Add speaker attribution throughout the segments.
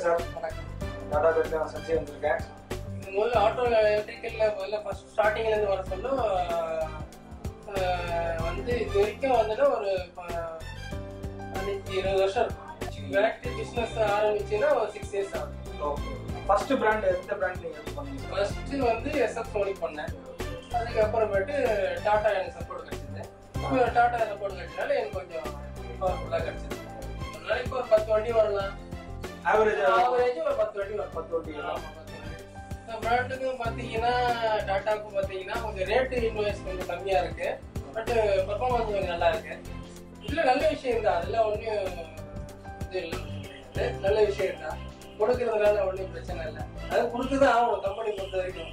Speaker 1: Sir. Tata பேர்ல சஞ்சய் வந்திருக்கேன்.
Speaker 2: முதல்ல ஆட்டோ எலக்ட்ரிக்கல்ல முதல்ல ஃபர்ஸ்ட் ஸ்டார்டிங்ல இருந்து வர சொல்ல வந்து இது வரைக்கும் வந்துட்டு ஒரு 15-20 வருஷம் இருக்கும். எலக்ட்ரிக் பிசினஸ் ஆரம்பிச்சுன்னா ஒரு 6 years ஆகும்.
Speaker 1: ஃபர்ஸ்ட் பிராண்ட் எந்த பிராண்ட் நீங்க யூஸ் பண்ணீங்க?
Speaker 2: ஃபர்ஸ்ட் வந்து SF சோனி பண்ணேன். அதுக்கப்புறமேட்டு டாடா எனக்கு சப்போர்ட் கிடைச்சது. இப்போ டாடா சப்போர்ட் கிடைச்சனால எனக்கு கொஞ்சம் பவர்ஃபுல்லாக கிடைச்சது. ஒரு நாளைக்கு ஒரு 10 வண்டி வரலாம். ஆவரேஜ் ஒரு 10 வண்டி வரும்.
Speaker 1: 10 வண்டி.
Speaker 2: பிராண்டுக்கும் பார்த்தீங்கன்னா டாட்டாவுக்கும் பார்த்தீங்கன்னா கொஞ்சம் ரேட்டு இன்வாய்ஸ் கொஞ்சம் கம்மியாக இருக்கு. பட் பர்ஃபார்மன்ஸ் கொஞ்சம் நல்லா இருக்கு. இல்லை நல்ல விஷயம் தான். அதெல்லாம் ஒன்றும் இது இல்லை, நல்ல விஷயம் தான். கொடுக்கறதுனால ஒன்றும் பிரச்சனை இல்லை. அது கொடுத்துதான் ஆகணும் கம்பெனி பொறுத்த வரைக்கும்.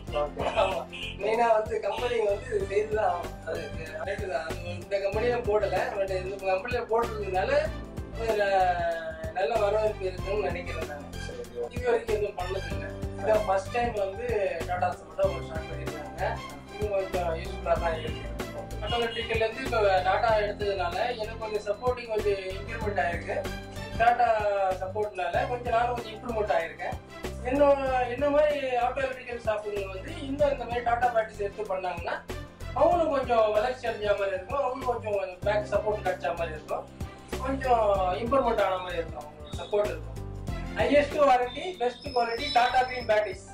Speaker 2: ஆமாம், மெயினாக வந்து கம்பெனி வந்து செய்துதான் ஆகணும். அது ரேட்டு தான். அது இந்த கம்பெனியில போடலை, பட் இந்த கம்பெனியில போடுறதுனால நல்ல வரவேற்பு இருக்குன்னு நினைக்கிறேன். நான் இது வரைக்கும் எதுவும் பண்ணதில்லை. இதான் ஃபர்ஸ்ட் டைம் வந்து டாடா மட்டும் ஒரு ஸ்டார்ட் பண்ணியிருக்காங்க. இது கொஞ்சம் யூஸ்ஃபுல்லாக தான் இருக்கு. ஆட்டோ எலக்ட்ரிக்கல்லேருந்து இப்போ டாடா எடுத்ததுனால எனக்கு கொஞ்சம் சப்போர்ட்டிங் கொஞ்சம் இம்ப்ரூவ்மெண்ட் ஆகிருக்கு. டாடா சப்போர்ட்னால கொஞ்சம் நானும் கொஞ்சம் இம்ப்ரூவ்மெண்ட் ஆகிருக்கேன். என்ன மாதிரி ஆட்டோ எலக்ட்ரிக்கல் ஸ்டாஃபுங்க வந்து இன்னும் இந்த மாதிரி டாடா பேட்டரிஸ் எடுத்து பண்ணாங்கன்னா அவங்களும் கொஞ்சம் வளர்ச்சி அடைஞ்ச மாதிரி இருக்கும். அவங்களும் கொஞ்சம் பேக் சப்போர்ட் கிடைச்ச மாதிரி இருக்கும். கொஞ்சம் இம்ப்ரூவ்மெண்ட் ஆன மாதிரி இருக்கும். அவங்களோட சப்போர்ட் இருக்கும். Highest warranty, best quality Tata green batteries.